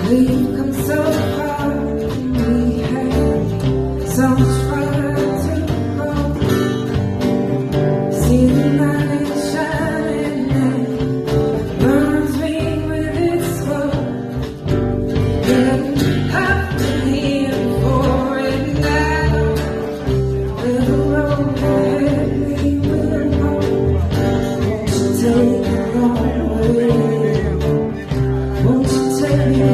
We've come so far, we have so much further to go. See the light shining and burns me with its glow. Yeah, I've been here for it now. Where the road ahead me will go. Won't you take it all away? Won't you take me?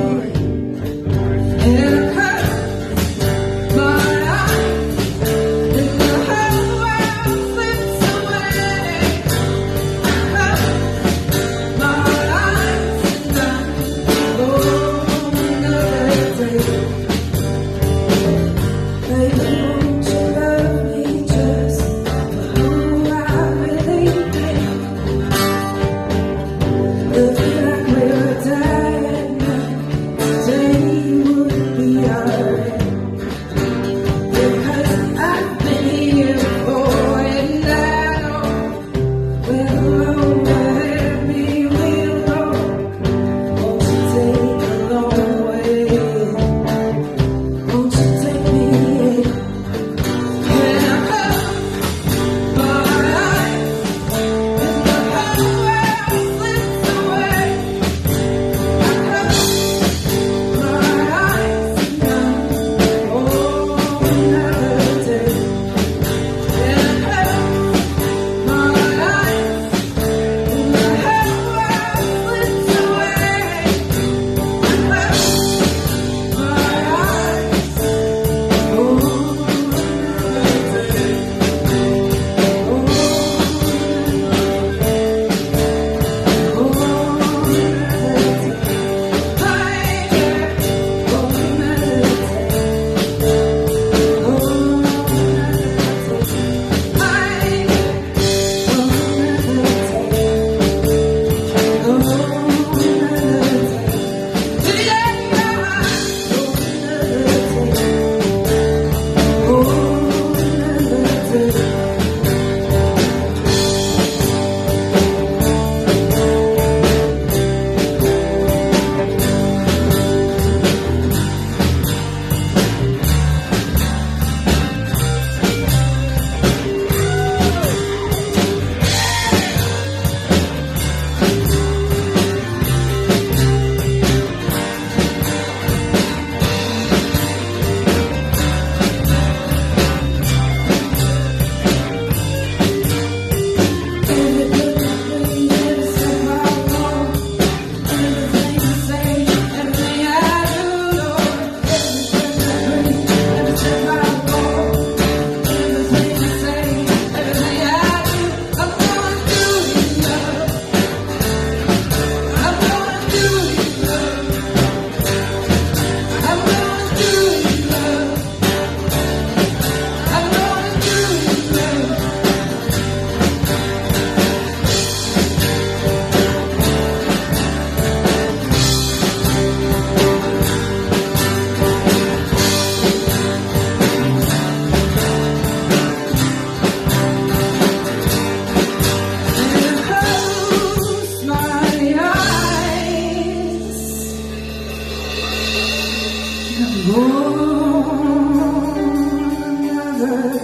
Another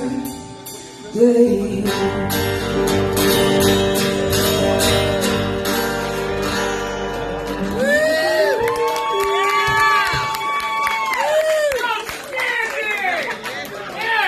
day.